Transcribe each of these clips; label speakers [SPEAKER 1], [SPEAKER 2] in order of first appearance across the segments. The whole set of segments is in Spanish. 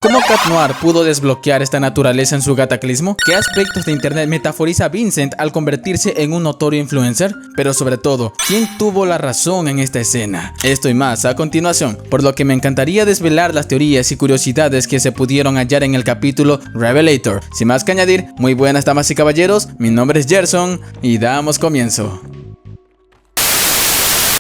[SPEAKER 1] ¿Cómo Cat Noir pudo desbloquear esta naturaleza en su cataclismo? ¿Qué aspectos de internet metaforiza Vincent al convertirse en un notorio influencer? Pero sobre todo, ¿quién tuvo la razón en esta escena? Esto y más a continuación, por lo que me encantaría desvelar las teorías y curiosidades que se pudieron hallar en el capítulo Revelator. Sin más que añadir, muy buenas damas y caballeros, mi nombre es Gerson y damos comienzo.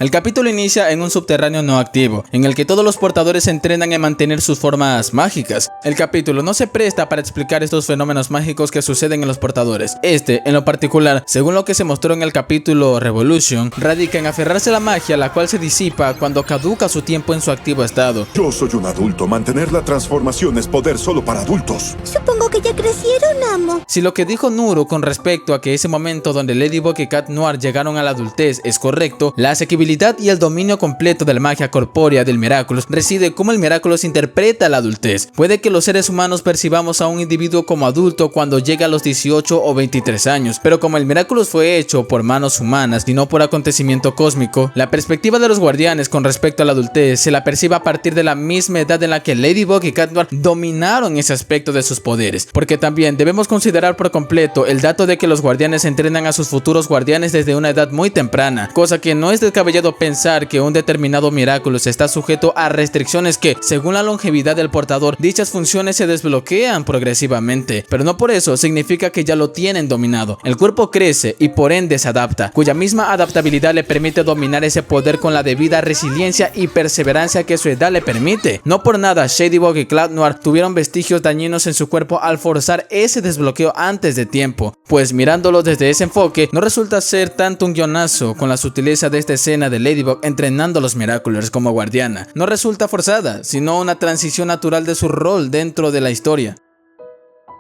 [SPEAKER 1] El capítulo inicia en un subterráneo no activo, en el que todos los portadores se entrenan en mantener sus formas mágicas. El capítulo no se presta para explicar estos fenómenos mágicos que suceden en los portadores. En lo particular, según lo que se mostró en el capítulo Revolution, radica en aferrarse a la magia, la cual se disipa cuando caduca su tiempo en su activo estado.
[SPEAKER 2] Yo soy un adulto, mantener la transformación es poder solo para adultos.
[SPEAKER 3] Supongo que ya crecieron, amo.
[SPEAKER 1] Si lo que dijo Nuru con respecto a que ese momento donde Ladybug y Cat Noir llegaron a la adultez es correcto, la asequibilidad y el dominio completo de la magia corpórea del Miraculous reside cómo el Miraculous interpreta la adultez. Puede que los seres humanos percibamos a un individuo como adulto cuando llega a los 18 o 23 años, pero como el Miraculous fue hecho por manos humanas y no por acontecimiento cósmico, la perspectiva de los guardianes con respecto a la adultez se la percibe a partir de la misma edad en la que Ladybug y Cat Noir dominaron ese aspecto de sus poderes, porque también debemos considerar por completo el dato de que los guardianes entrenan a sus futuros guardianes desde una edad muy temprana, cosa que no es descabellado pensar que un determinado Miraculous está sujeto a restricciones que, según la longevidad del portador, dichas funciones se desbloquean progresivamente, pero no por eso significa que ya lo tienen dominado. El cuerpo crece y por ende se adapta, cuya misma adaptabilidad le permite dominar ese poder con la debida resiliencia y perseverancia que su edad le permite. No por nada Shadybug y Cat Noir tuvieron vestigios dañinos en su cuerpo al forzar ese desbloqueo antes de tiempo, pues mirándolo desde ese enfoque no resulta ser tanto un guionazo con la sutileza de esta escena de Ladybug entrenando a los Miraculous como guardiana. No resulta forzada, sino una transición natural de su rol dentro de la historia.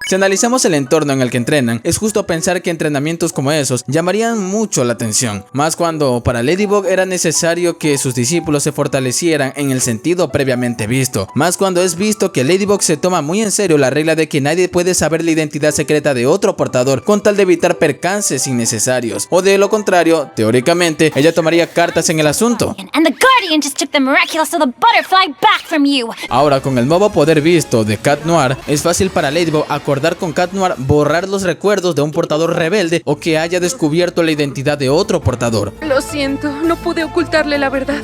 [SPEAKER 1] Si analizamos el entorno en el que entrenan, es justo pensar que entrenamientos como esos llamarían mucho la atención, más cuando para Ladybug era necesario que sus discípulos se fortalecieran en el sentido previamente visto, más cuando es visto que Ladybug se toma muy en serio la regla de que nadie puede saber la identidad secreta de otro portador con tal de evitar percances innecesarios, o de lo contrario, teóricamente, ella tomaría cartas en el asunto. Ahora, con el nuevo poder visto de Cat Noir, es fácil para Ladybug acordar con Cat Noir borrar los recuerdos de un portador rebelde o que haya descubierto la identidad de otro portador.
[SPEAKER 4] Lo siento, no pude ocultarle la verdad.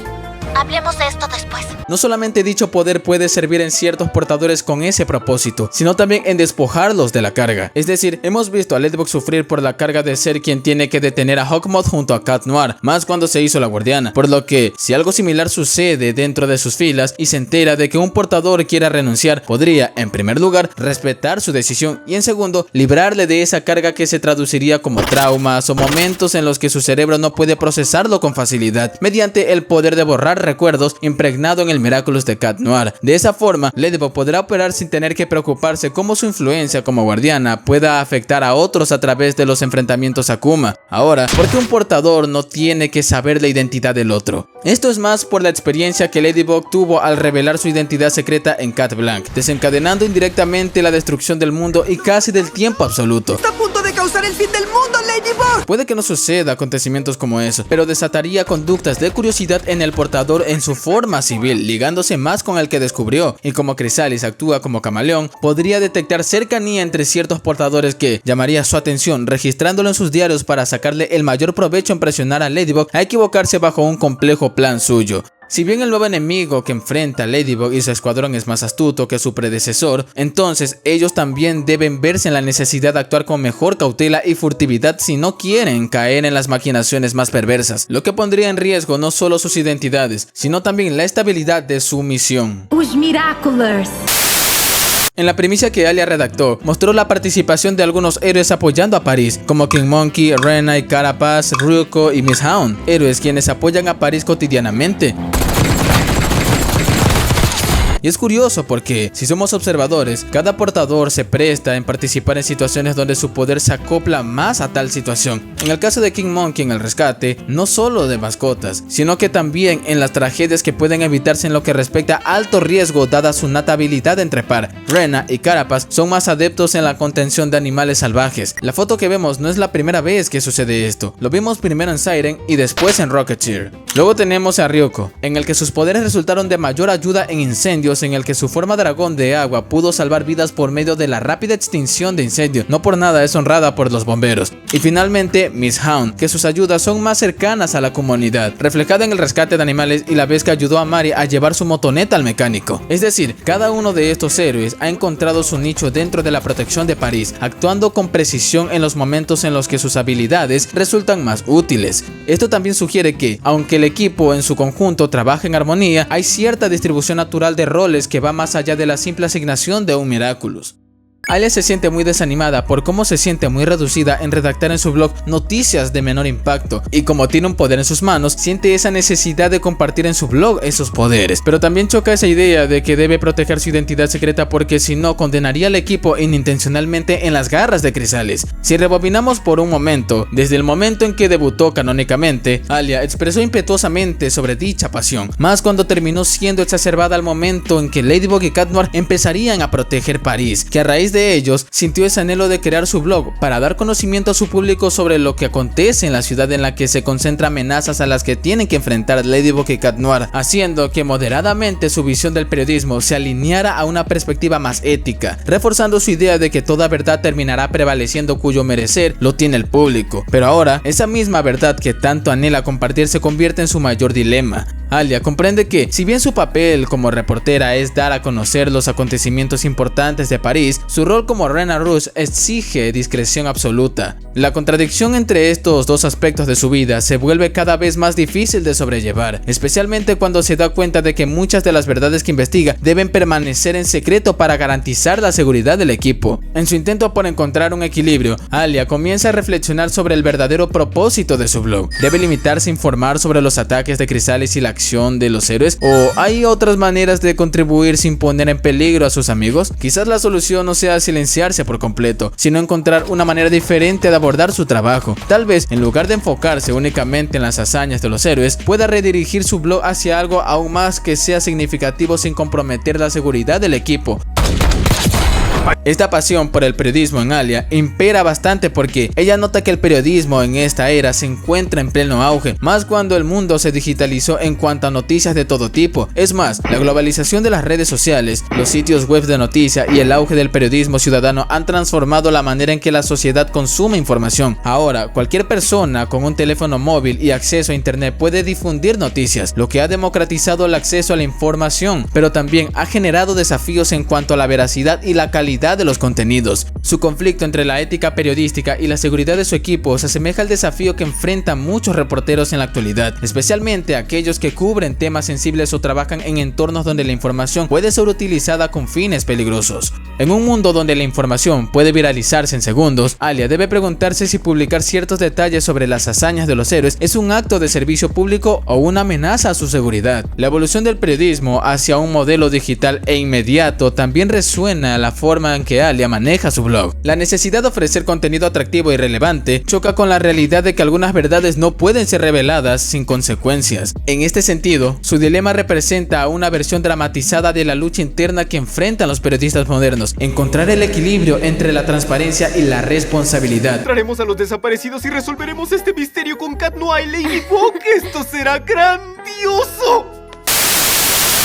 [SPEAKER 3] Hablemos de esto después.
[SPEAKER 1] No solamente dicho poder puede servir en ciertos portadores con ese propósito, sino también en despojarlos de la carga. Es decir, hemos visto a Ladybug sufrir por la carga de ser quien tiene que detener a Hawkmoth junto a Cat Noir, más cuando se hizo la guardiana, por lo que si algo similar sucede dentro de sus filas y se entera de que un portador quiera renunciar, podría, en primer lugar, respetar su decisión y en segundo, librarle de esa carga que se traduciría como traumas o momentos en los que su cerebro no puede procesarlo con facilidad, mediante el poder de borrar recuerdos impregnado en el Miraculous de Cat Noir. De esa forma, Ladybug podrá operar sin tener que preocuparse cómo su influencia como guardiana pueda afectar a otros a través de los enfrentamientos Akuma. Ahora, ¿por qué un portador no tiene que saber la identidad del otro? Esto es más por la experiencia que Ladybug tuvo al revelar su identidad secreta en Cat Blanc, desencadenando indirectamente la destrucción del mundo y casi del tiempo absoluto.
[SPEAKER 5] ¡Está a punto de causar el fin del mundo, Ladybug!
[SPEAKER 1] Puede que no suceda acontecimientos como eso, pero desataría conductas de curiosidad en el portador en su forma civil, ligándose más con el que descubrió, y como Chrysalis actúa como camaleón, podría detectar cercanía entre ciertos portadores que llamaría su atención, registrándolo en sus diarios para sacarle el mayor provecho en presionar a Ladybug a equivocarse bajo un complejo plan suyo. Si bien el nuevo enemigo que enfrenta a Ladybug y su escuadrón es más astuto que su predecesor, entonces ellos también deben verse en la necesidad de actuar con mejor cautela y furtividad si no quieren caer en las maquinaciones más perversas, lo que pondría en riesgo no solo sus identidades, sino también la estabilidad de su misión.
[SPEAKER 6] Os Miraculous.
[SPEAKER 1] En la primicia que Alia redactó, mostró la participación de algunos héroes apoyando a Paris, como King Monkey, Rena y Carapace, Ryuko y Miss Hound, héroes quienes apoyan a Paris cotidianamente. Y es curioso porque, si somos observadores, cada portador se presta en participar en situaciones donde su poder se acopla más a tal situación. En el caso de King Monkey en el rescate, no solo de mascotas, sino que también en las tragedias que pueden evitarse en lo que respecta a alto riesgo dada su nata habilidad en trepar. Rena y Carapace son más adeptos en la contención de animales salvajes. La foto que vemos no es la primera vez que sucede esto, lo vimos primero en Siren y después en Rocketeer. Luego tenemos a Ryuko, en el que sus poderes resultaron de mayor ayuda en incendios episodios en el que su forma dragón de agua pudo salvar vidas por medio de la rápida extinción de incendios. No por nada es honrada por los bomberos. Y finalmente Miss Hound, que sus ayudas son más cercanas a la comunidad, reflejada en el rescate de animales y la vez que ayudó a Mari a llevar su motoneta al mecánico. Es decir, cada uno de estos héroes ha encontrado su nicho dentro de la protección de París, actuando con precisión en los momentos en los que sus habilidades resultan más útiles. Esto también sugiere que, aunque el equipo en su conjunto trabaja en armonía, hay cierta distribución natural de roles que va más allá de la simple asignación de un Miraculous. Alia se siente muy desanimada por cómo se siente muy reducida en redactar en su blog noticias de menor impacto, y como tiene un poder en sus manos, siente esa necesidad de compartir en su blog esos poderes, pero también choca esa idea de que debe proteger su identidad secreta porque si no condenaría al equipo inintencionalmente en las garras de Crisales. Si rebobinamos por un momento, desde el momento en que debutó canónicamente, Alia expresó impetuosamente sobre dicha pasión, más cuando terminó siendo exacerbada al momento en que Ladybug y Cat Noir empezarían a proteger París, que a raíz de ellos sintió ese anhelo de crear su blog para dar conocimiento a su público sobre lo que acontece en la ciudad en la que se concentran amenazas a las que tienen que enfrentar Ladybug y Cat Noir, haciendo que moderadamente su visión del periodismo se alineara a una perspectiva más ética, reforzando su idea de que toda verdad terminará prevaleciendo cuyo merecer lo tiene el público. Pero ahora, esa misma verdad que tanto anhela compartir se convierte en su mayor dilema. Alia comprende que, si bien su papel como reportera es dar a conocer los acontecimientos importantes de París, su rol como Reina Rouge exige discreción absoluta. La contradicción entre estos dos aspectos de su vida se vuelve cada vez más difícil de sobrellevar, especialmente cuando se da cuenta de que muchas de las verdades que investiga deben permanecer en secreto para garantizar la seguridad del equipo. En su intento por encontrar un equilibrio, Alia comienza a reflexionar sobre el verdadero propósito de su blog. ¿Debe limitarse a informar sobre los ataques de Crisales y la acción de los héroes? ¿O hay otras maneras de contribuir sin poner en peligro a sus amigos? Quizás la solución no sea silenciarse por completo, sino encontrar una manera diferente de abordar su trabajo. Tal vez, en lugar de enfocarse únicamente en las hazañas de los héroes, pueda redirigir su blog hacia algo aún más que sea significativo sin comprometer la seguridad del equipo. Esta pasión por el periodismo en Alia impera bastante porque ella nota que el periodismo en esta era se encuentra en pleno auge, más cuando el mundo se digitalizó en cuanto a noticias de todo tipo. Es más, la globalización de las redes sociales, los sitios web de noticias y el auge del periodismo ciudadano han transformado la manera en que la sociedad consume información. Ahora, cualquier persona con un teléfono móvil y acceso a internet puede difundir noticias, lo que ha democratizado el acceso a la información, pero también ha generado desafíos en cuanto a la veracidad y la calidad de los contenidos. Su conflicto entre la ética periodística y la seguridad de su equipo se asemeja al desafío que enfrentan muchos reporteros en la actualidad, especialmente aquellos que cubren temas sensibles o trabajan en entornos donde la información puede ser utilizada con fines peligrosos. En un mundo donde la información puede viralizarse en segundos, Alia debe preguntarse si publicar ciertos detalles sobre las hazañas de los héroes es un acto de servicio público o una amenaza a su seguridad. La evolución del periodismo hacia un modelo digital e inmediato también resuena a la forma en que Alia maneja su blog. La necesidad de ofrecer contenido atractivo y relevante choca con la realidad de que algunas verdades no pueden ser reveladas sin consecuencias. En este sentido, su dilema representa una versión dramatizada de la lucha interna que enfrentan los periodistas modernos: encontrar el equilibrio entre la transparencia y la responsabilidad.
[SPEAKER 6] Traeremos a los desaparecidos y resolveremos este misterio con Cat Noir y Ladybug. ¡Esto será grandioso!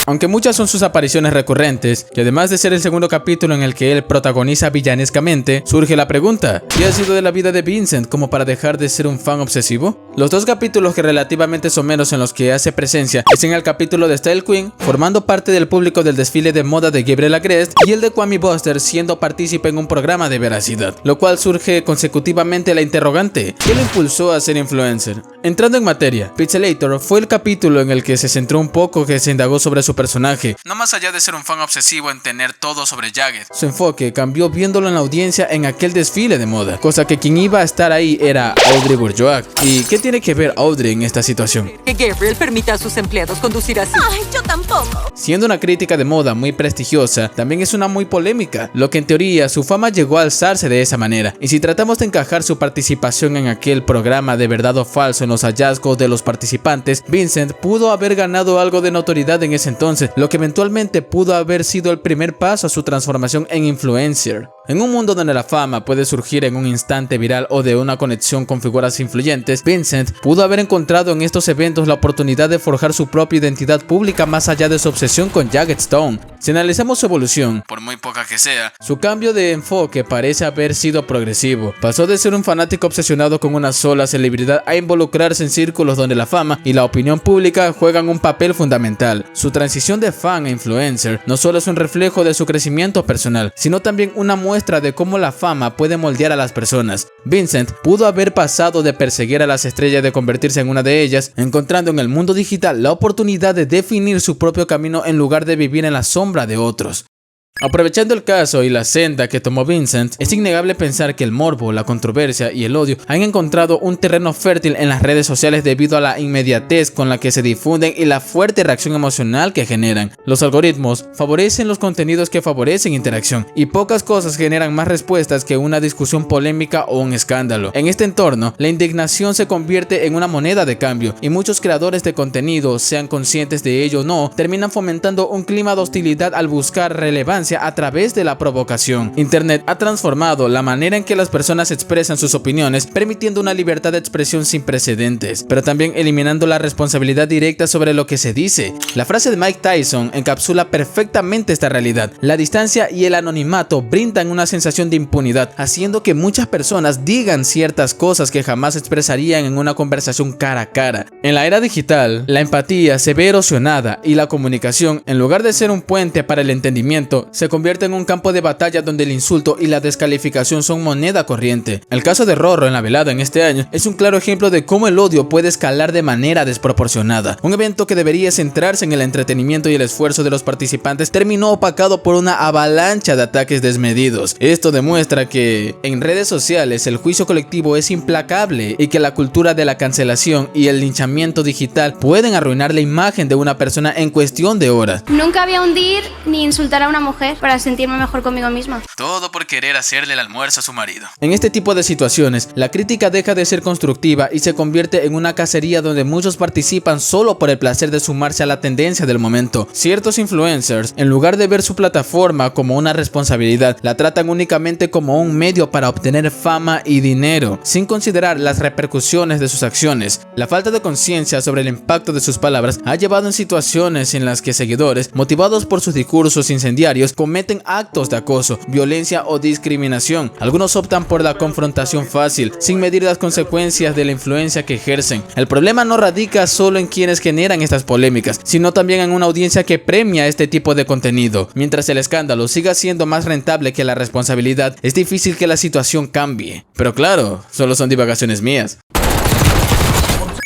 [SPEAKER 1] Aunque muchas son sus apariciones recurrentes, y además de ser el segundo capítulo en el que él protagoniza villanescamente, surge la pregunta: ¿qué ha sido de la vida de Vincent como para dejar de ser un fan obsesivo? Los dos capítulos que relativamente son menos en los que hace presencia es en el capítulo de Style Queen, formando parte del público del desfile de moda de Gabriel Agreste, y el de Kwame Buster siendo partícipe en un programa de veracidad, lo cual surge consecutivamente la interrogante: ¿qué lo impulsó a ser influencer? Entrando en materia, Pixelator fue el capítulo en el que se centró un poco, que se indagó sobre su personaje, no más allá de ser un fan obsesivo en tener todo sobre Jagged. Su enfoque cambió viéndolo en la audiencia en aquel desfile de moda, cosa que quien iba a estar ahí era Audrey Bourgeois. ¿Y qué tiene que ver Audrey en esta situación?
[SPEAKER 7] Que Gabriel permita a sus empleados conducir así.
[SPEAKER 3] Ay, yo tampoco.
[SPEAKER 1] Siendo una crítica de moda muy prestigiosa, también es una muy polémica, lo que en teoría su fama llegó a alzarse de esa manera. Y si tratamos de encajar su participación en aquel programa de verdad o falso en los hallazgos de los participantes, Vincent pudo haber ganado algo de notoriedad en ese entonces, lo que eventualmente pudo haber sido el primer paso a su transformación en influencer. En un mundo donde la fama puede surgir en un instante viral o de una conexión con figuras influyentes, Vincent pudo haber encontrado en estos eventos la oportunidad de forjar su propia identidad pública más allá de su obsesión con Jagged Stone. Si analizamos su evolución, por muy poca que sea, su cambio de enfoque parece haber sido progresivo. Pasó de ser un fanático obsesionado con una sola celebridad a involucrarse en círculos donde la fama y la opinión pública juegan un papel fundamental. Su transición de fan a influencer no solo es un reflejo de su crecimiento personal, sino también una muestra de cómo la fama puede moldear a las personas. Vincent pudo haber pasado de perseguir a las estrellas de convertirse en una de ellas, encontrando en el mundo digital la oportunidad de definir su propio camino en lugar de vivir en la sombra de otros. Aprovechando el caso y la senda que tomó Vincent, es innegable pensar que el morbo, la controversia y el odio han encontrado un terreno fértil en las redes sociales debido a la inmediatez con la que se difunden y la fuerte reacción emocional que generan. Los algoritmos favorecen los contenidos que favorecen interacción, y pocas cosas generan más respuestas que una discusión polémica o un escándalo. En este entorno, la indignación se convierte en una moneda de cambio, y muchos creadores de contenido, sean conscientes de ello o no, terminan fomentando un clima de hostilidad al buscar relevancia a través de la provocación. Internet ha transformado la manera en que las personas expresan sus opiniones, permitiendo una libertad de expresión sin precedentes, pero también eliminando la responsabilidad directa sobre lo que se dice. La frase de Mike Tyson encapsula perfectamente esta realidad. La distancia y el anonimato brindan una sensación de impunidad, haciendo que muchas personas digan ciertas cosas que jamás expresarían en una conversación cara a cara. En la era digital, la empatía se ve erosionada y la comunicación, en lugar de ser un puente para el entendimiento, se convierte en un campo de batalla donde el insulto y la descalificación son moneda corriente. El caso de Rorro en la velada en este año es un claro ejemplo de cómo el odio puede escalar de manera desproporcionada. Un evento que debería centrarse en el entretenimiento y el esfuerzo de los participantes terminó opacado por una avalancha de ataques desmedidos. Esto demuestra que en redes sociales el juicio colectivo es implacable y que la cultura de la cancelación y el linchamiento digital pueden arruinar la imagen de una persona en cuestión de horas.
[SPEAKER 8] Nunca voy a hundir ni insultar a una mujer para sentirme mejor conmigo misma.
[SPEAKER 1] Todo por querer hacerle el almuerzo a su marido. En este tipo de situaciones, la crítica deja de ser constructiva y se convierte en una cacería donde muchos participan solo por el placer de sumarse a la tendencia del momento. Ciertos influencers, en lugar de ver su plataforma como una responsabilidad, la tratan únicamente como un medio para obtener fama y dinero, sin considerar las repercusiones de sus acciones. La falta de conciencia sobre el impacto de sus palabras ha llevado en situaciones en las que seguidores, motivados por sus discursos incendiarios, cometen actos de acoso, violencia o discriminación. Algunos optan por la confrontación fácil, sin medir las consecuencias de la influencia que ejercen. El problema no radica solo en quienes generan estas polémicas, sino también en una audiencia que premia este tipo de contenido. Mientras el escándalo siga siendo más rentable que la responsabilidad, es difícil que la situación cambie. Pero claro, solo son divagaciones mías.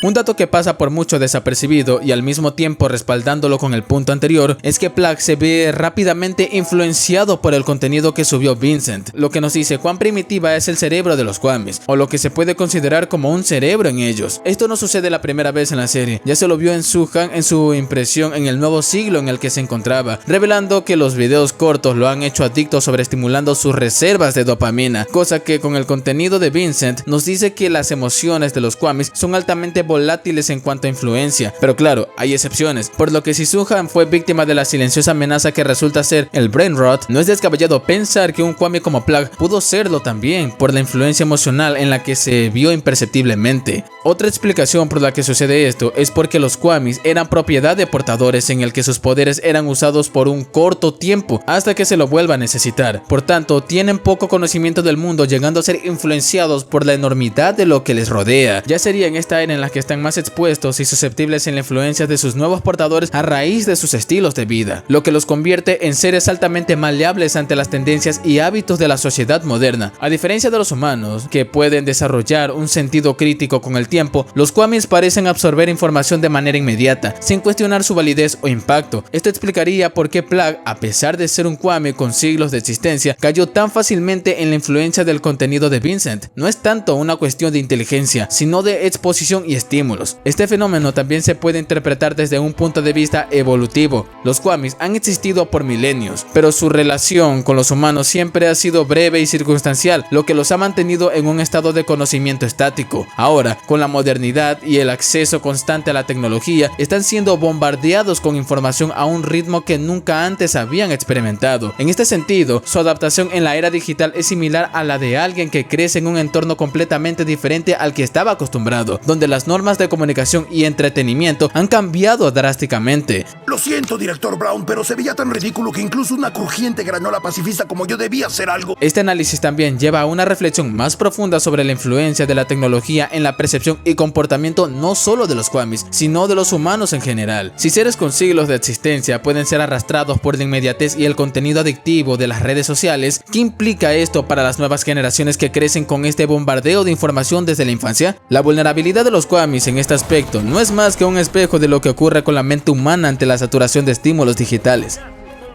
[SPEAKER 1] Un dato que pasa por mucho desapercibido y al mismo tiempo respaldándolo con el punto anterior es que Plagg se ve rápidamente influenciado por el contenido que subió Vincent, lo que nos dice cuán primitiva es el cerebro de los Kwamis, o lo que se puede considerar como un cerebro en ellos. Esto no sucede la primera vez en la serie, ya se lo vio en Suhan en su impresión en el nuevo siglo en el que se encontraba, revelando que los videos cortos lo han hecho adicto sobreestimulando sus reservas de dopamina, cosa que con el contenido de Vincent nos dice que las emociones de los Kwamis son altamente volátiles en cuanto a influencia, pero claro, hay excepciones, por lo que si Suhan fue víctima de la silenciosa amenaza que resulta ser el brain rot, no es descabellado pensar que un Kwami como Plagg pudo serlo también por la influencia emocional en la que se vio imperceptiblemente. Otra explicación por la que sucede esto es porque los Kwamis eran propiedad de portadores en el que sus poderes eran usados por un corto tiempo hasta que se lo vuelva a necesitar. Por tanto, tienen poco conocimiento del mundo, llegando a ser influenciados por la enormidad de lo que les rodea. Ya sería en esta era en la que están más expuestos y susceptibles en la influencia de sus nuevos portadores a raíz de sus estilos de vida, lo que los convierte en seres altamente maleables ante las tendencias y hábitos de la sociedad moderna. A diferencia de los humanos, que pueden desarrollar un sentido crítico con el tiempo, los Kwamis parecen absorber información de manera inmediata, sin cuestionar su validez o impacto. Esto explicaría por qué Plagg, a pesar de ser un Kwami con siglos de existencia, cayó tan fácilmente en la influencia del contenido de Vincent. No es tanto una cuestión de inteligencia, sino de exposición y estímulos. Este fenómeno también se puede interpretar desde un punto de vista evolutivo. Los Kwamis han existido por milenios, pero su relación con los humanos siempre ha sido breve y circunstancial, lo que los ha mantenido en un estado de conocimiento estático. Ahora, con la la modernidad y el acceso constante a la tecnología, están siendo bombardeados con información a un ritmo que nunca antes habían experimentado. En este sentido, su adaptación en la era digital es similar a la de alguien que crece en un entorno completamente diferente al que estaba acostumbrado, donde las normas de comunicación y entretenimiento han cambiado drásticamente.
[SPEAKER 9] Lo siento, director Brown, pero se veía tan ridículo que incluso una crujiente granola pacifista como yo debía hacer algo.
[SPEAKER 1] Este análisis también lleva a una reflexión más profunda sobre la influencia de la tecnología en la percepción y comportamiento no solo de los Kwamis, sino de los humanos en general. Si seres con siglos de existencia pueden ser arrastrados por la inmediatez y el contenido adictivo de las redes sociales, ¿qué implica esto para las nuevas generaciones que crecen con este bombardeo de información desde la infancia? La vulnerabilidad de los Kwamis en este aspecto no es más que un espejo de lo que ocurre con la mente humana ante la saturación de estímulos digitales.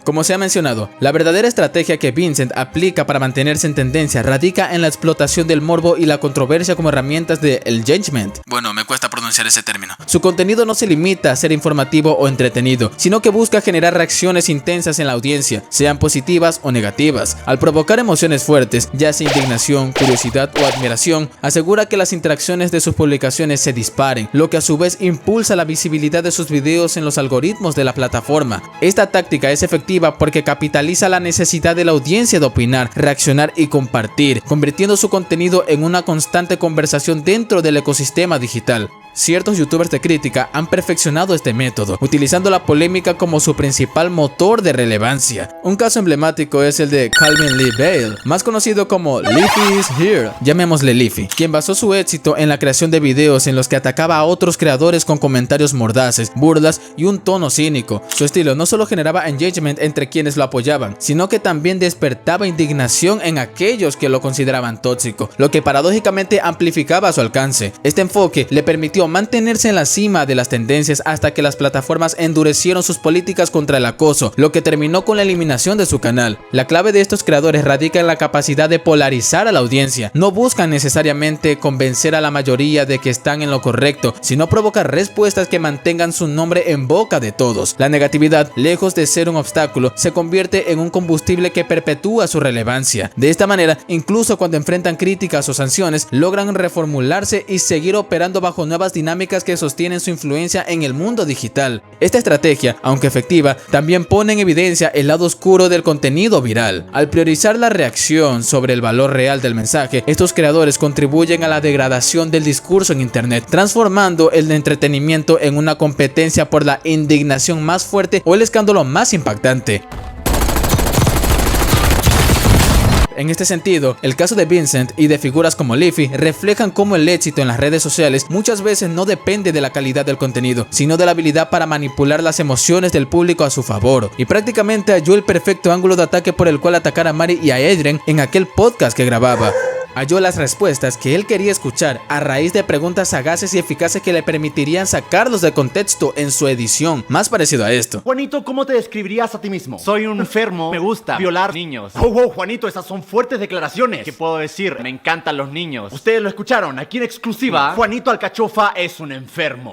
[SPEAKER 1] Como se ha mencionado, la verdadera estrategia que Vincent aplica para mantenerse en tendencia radica en la explotación del morbo y la controversia como herramientas de engagement. Bueno, me cuesta pronunciar ese término. Su contenido no se limita a ser informativo o entretenido, sino que busca generar reacciones intensas en la audiencia, sean positivas o negativas. Al provocar emociones fuertes, ya sea indignación, curiosidad o admiración, asegura que las interacciones de sus publicaciones se disparen, lo que a su vez impulsa la visibilidad de sus videos en los algoritmos de la plataforma. Esta táctica es efectiva porque capitaliza la necesidad de la audiencia de opinar, reaccionar y compartir, convirtiendo su contenido en una constante conversación dentro del ecosistema digital. Ciertos youtubers de crítica han perfeccionado este método, utilizando la polémica como su principal motor de relevancia. Un caso emblemático es el de Calvin Lee Bale, más conocido como Leafy is Here, llamémosle Leafy, quien basó su éxito en la creación de videos en los que atacaba a otros creadores con comentarios mordaces, burlas y un tono cínico. Su estilo no solo generaba engagement entre quienes lo apoyaban, sino que también despertaba indignación en aquellos que lo consideraban tóxico, lo que paradójicamente amplificaba su alcance. Este enfoque le permitió mantenerse en la cima de las tendencias hasta que las plataformas endurecieron sus políticas contra el acoso, lo que terminó con la eliminación de su canal. La clave de estos creadores radica en la capacidad de polarizar a la audiencia. No buscan necesariamente convencer a la mayoría de que están en lo correcto, sino provocar respuestas que mantengan su nombre en boca de todos. La negatividad, lejos de ser un obstáculo, se convierte en un combustible que perpetúa su relevancia. De esta manera, incluso cuando enfrentan críticas o sanciones, logran reformularse y seguir operando bajo nuevas dinámicas que sostienen su influencia en el mundo digital. Esta estrategia, aunque efectiva, también pone en evidencia el lado oscuro del contenido viral. Al priorizar la reacción sobre el valor real del mensaje, estos creadores contribuyen a la degradación del discurso en internet, transformando el entretenimiento en una competencia por la indignación más fuerte o el escándalo más impactante. En este sentido, el caso de Vincent y de figuras como Leafy reflejan cómo el éxito en las redes sociales muchas veces no depende de la calidad del contenido, sino de la habilidad para manipular las emociones del público a su favor. Y prácticamente halló el perfecto ángulo de ataque por el cual atacar a Mari y a Adrien en aquel podcast que grababa. Halló las respuestas que él quería escuchar a raíz de preguntas sagaces y eficaces que le permitirían sacarlos de contexto en su edición, más parecido a esto.
[SPEAKER 10] Juanito, ¿cómo te describirías a ti mismo? Soy un enfermo, me gusta violar niños. Wow, Juanito, esas son fuertes declaraciones. ¿Qué puedo decir? Me encantan los niños. Ustedes lo escucharon, aquí en exclusiva, Juanito Alcachofa es un enfermo.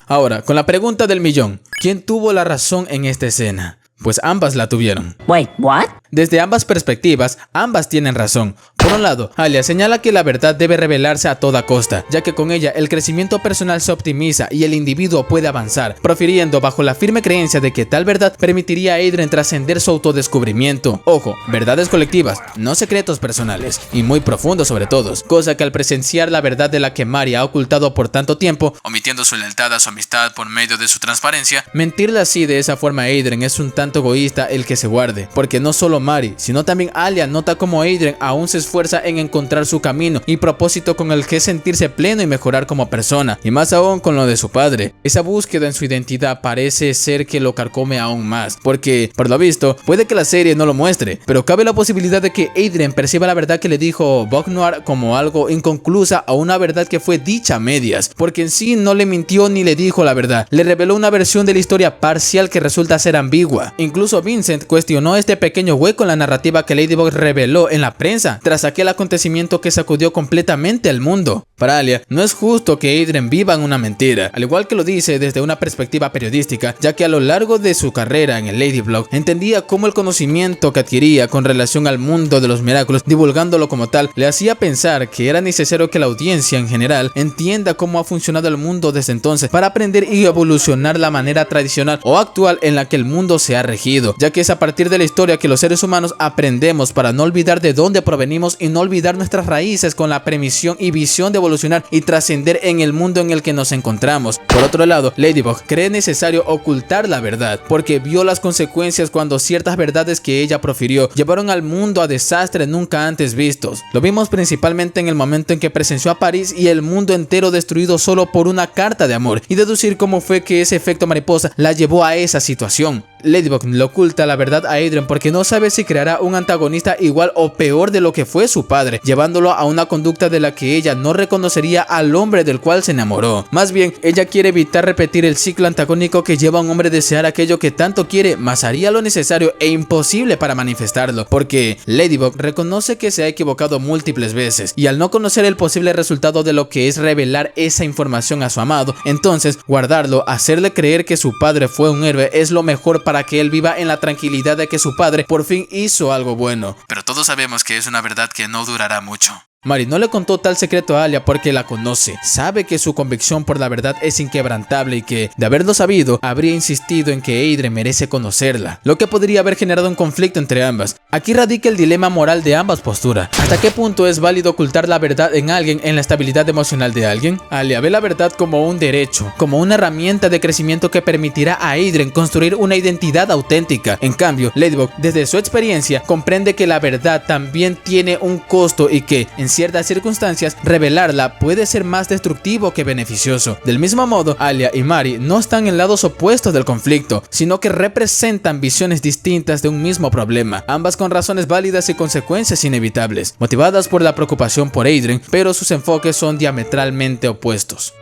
[SPEAKER 1] Ahora, con la pregunta del millón, ¿quién tuvo la razón en esta escena? Pues ambas la tuvieron.
[SPEAKER 11] Wait, what?
[SPEAKER 1] Desde ambas perspectivas, ambas tienen razón. Por un lado, Alia señala que la verdad debe revelarse a toda costa, ya que con ella el crecimiento personal se optimiza y el individuo puede avanzar, profiriendo bajo la firme creencia de que tal verdad permitiría a Adrien trascender su autodescubrimiento. Ojo, verdades colectivas, no secretos personales, y muy profundos sobre todo, cosa que al presenciar la verdad de la que Mari ha ocultado por tanto tiempo, omitiendo su lealtad a su amistad por medio de su transparencia, mentirle así de esa forma a Adrien es un tanto egoísta el que se guarde, porque no solo Mari, sino también Alia nota como Adrien aún se esfuerza en encontrar su camino y propósito con el que sentirse pleno y mejorar como persona, y más aún con lo de su padre. Esa búsqueda en su identidad parece ser que lo carcome aún más, porque, por lo visto, puede que la serie no lo muestre, pero cabe la posibilidad de que Adrien perciba la verdad que le dijo Boc Noir como algo inconclusa o una verdad que fue dicha a medias, porque en sí no le mintió ni le dijo la verdad, le reveló una versión de la historia parcial que resulta ser ambigua. Incluso Vincent cuestionó este pequeño hueco en la narrativa que Ladybug reveló en la prensa, tras aquel acontecimiento que sacudió completamente al mundo. Para Alia, no es justo que Adrien viva en una mentira, al igual que lo dice desde una perspectiva periodística, ya que a lo largo de su carrera en el Ladyblock entendía cómo el conocimiento que adquiría con relación al mundo de los Miraculous, divulgándolo como tal, le hacía pensar que era necesario que la audiencia en general entienda cómo ha funcionado el mundo desde entonces para aprender y evolucionar la manera tradicional o actual en la que el mundo se ha regido, ya que es a partir de la historia que los seres humanos aprendemos para no olvidar de dónde provenimos y no olvidar nuestras raíces, con la premisión y visión de evolucionar y trascender en el mundo en el que nos encontramos. Por otro lado, Ladybug cree necesario ocultar la verdad porque vio las consecuencias cuando ciertas verdades que ella profirió llevaron al mundo a desastres nunca antes vistos. Lo vimos principalmente en el momento en que presenció a Paris y el mundo entero destruido solo por una carta de amor, y deducir cómo fue que ese efecto mariposa la llevó a esa situación. Ladybug le oculta la verdad a Adrien porque no sabe si creará un antagonista igual o peor de lo que fue su padre, llevándolo a una conducta de la que ella no reconocería al hombre del cual se enamoró. Más bien, ella quiere evitar repetir el ciclo antagónico que lleva a un hombre a desear aquello que tanto quiere, mas haría lo necesario e imposible para manifestarlo, porque Ladybug reconoce que se ha equivocado múltiples veces, y al no conocer el posible resultado de lo que es revelar esa información a su amado, entonces guardarlo, hacerle creer que su padre fue un héroe, es lo mejor para que él viva en la tranquilidad de que su padre por fin hizo algo bueno. Pero todos sabemos que es una verdad que no durará mucho. Mari no le contó tal secreto a Alia porque la conoce, sabe que su convicción por la verdad es inquebrantable y que, de haberlo sabido, habría insistido en que Adrien merece conocerla, lo que podría haber generado un conflicto entre ambas. Aquí radica el dilema moral de ambas posturas. ¿Hasta qué punto es válido ocultar la verdad en alguien en la estabilidad emocional de alguien? Alia ve la verdad como un derecho, como una herramienta de crecimiento que permitirá a Adrien construir una identidad auténtica. En cambio, Ladybug, desde su experiencia, comprende que la verdad también tiene un costo y que, en ciertas circunstancias, revelarla puede ser más destructivo que beneficioso. Del mismo modo, Alia y Mari no están en lados opuestos del conflicto, sino que representan visiones distintas de un mismo problema, ambas con razones válidas y consecuencias inevitables, motivadas por la preocupación por Adrien, pero sus enfoques son diametralmente opuestos.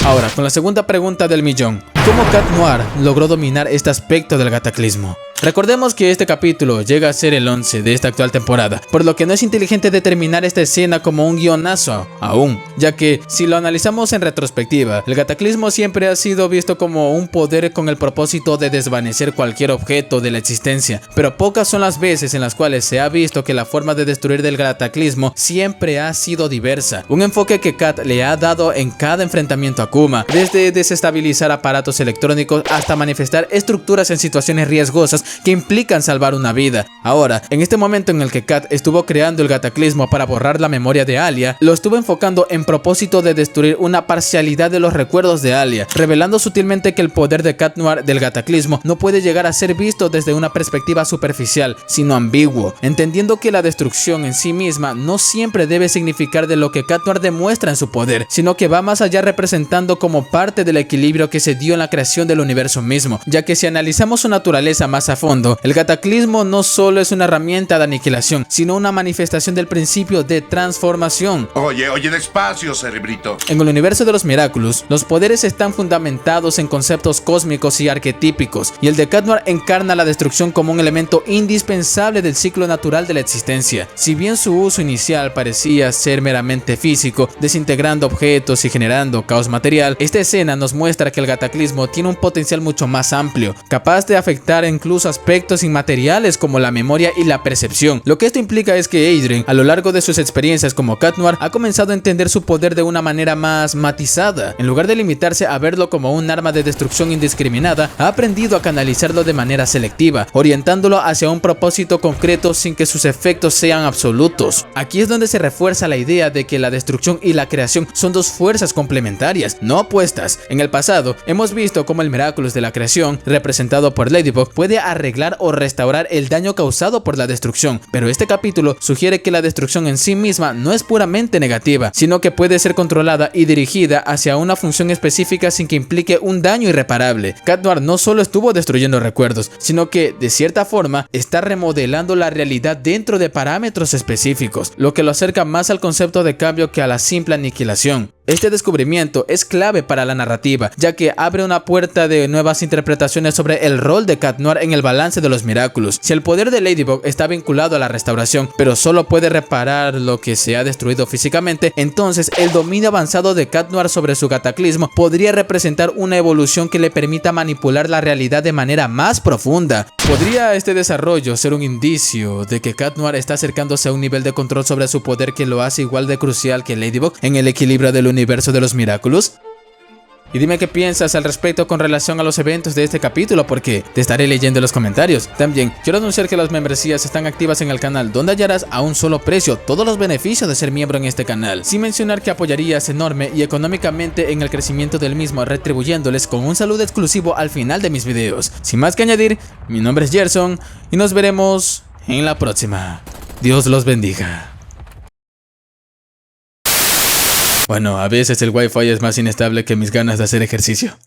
[SPEAKER 1] Ahora, con la segunda pregunta del millón: ¿cómo Cat Noir logró dominar este aspecto del cataclismo? Recordemos que este capítulo llega a ser el 11 de esta actual temporada, por lo que no es inteligente determinar esta escena como un guionazo aún, ya que si lo analizamos en retrospectiva, el cataclismo siempre ha sido visto como un poder con el propósito de desvanecer cualquier objeto de la existencia, pero pocas son las veces en las cuales se ha visto que la forma de destruir del cataclismo siempre ha sido diversa, un enfoque que Cat le ha dado en cada enfrentamiento a Kuma, desde desestabilizar aparatos electrónicos hasta manifestar estructuras en situaciones riesgosas que implican salvar una vida. Ahora, en este momento en el que Cat estuvo creando el cataclismo para borrar la memoria de Alia, lo estuvo enfocando en propósito de destruir una parcialidad de los recuerdos de Alia, revelando sutilmente que el poder de Cat Noir del cataclismo no puede llegar a ser visto desde una perspectiva superficial, sino ambiguo, entendiendo que la destrucción en sí misma no siempre debe significar de lo que Cat Noir demuestra en su poder, sino que va más allá, representando como parte del equilibrio que se dio en la creación del universo mismo, ya que si analizamos su naturaleza más a fondo, el cataclismo no solo es una herramienta de aniquilación, sino una manifestación del principio de transformación.
[SPEAKER 9] Oye, despacio, cerebrito.
[SPEAKER 1] En el universo de los Miraculous, los poderes están fundamentados en conceptos cósmicos y arquetípicos, y el de Cat Noir encarna la destrucción como un elemento indispensable del ciclo natural de la existencia. Si bien su uso inicial parecía ser meramente físico, desintegrando objetos y generando caos material, esta escena nos muestra que el cataclismo tiene un potencial mucho más amplio, capaz de afectar incluso aspectos inmateriales como la memoria y la percepción. Lo que esto implica es que Adrien, a lo largo de sus experiencias como Cat Noir, ha comenzado a entender su poder de una manera más matizada. En lugar de limitarse a verlo como un arma de destrucción indiscriminada, ha aprendido a canalizarlo de manera selectiva, orientándolo hacia un propósito concreto sin que sus efectos sean absolutos. Aquí es donde se refuerza la idea de que la destrucción y la creación son dos fuerzas complementarias, no opuestas. En el pasado, hemos visto cómo el Miraculous de la creación, representado por Ladybug, puede arreglar o restaurar el daño causado por la destrucción, pero este capítulo sugiere que la destrucción en sí misma no es puramente negativa, sino que puede ser controlada y dirigida hacia una función específica sin que implique un daño irreparable. Cat Noir no solo estuvo destruyendo recuerdos, sino que, de cierta forma, está remodelando la realidad dentro de parámetros específicos, lo que lo acerca más al concepto de cambio que a la simple aniquilación. Este descubrimiento es clave para la narrativa, ya que abre una puerta de nuevas interpretaciones sobre el rol de Cat Noir en el balance de los Miraculous. Si el poder de Ladybug está vinculado a la restauración, pero solo puede reparar lo que se ha destruido físicamente, entonces el dominio avanzado de Cat Noir sobre su cataclismo podría representar una evolución que le permita manipular la realidad de manera más profunda. ¿Podría este desarrollo ser un indicio de que Cat Noir está acercándose a un nivel de control sobre su poder que lo hace igual de crucial que Ladybug en el equilibrio del universo de los Miraculous? Y dime qué piensas al respecto con relación a los eventos de este capítulo, porque te estaré leyendo en los comentarios. También quiero anunciar que las membresías están activas en el canal, donde hallarás a un solo precio todos los beneficios de ser miembro en este canal, sin mencionar que apoyarías enorme y económicamente en el crecimiento del mismo, retribuyéndoles con un saludo exclusivo al final de mis videos. Sin más que añadir, mi nombre es Gerson y nos veremos en la próxima. Dios los bendiga. Bueno, a veces el wifi es más inestable que mis ganas de hacer ejercicio.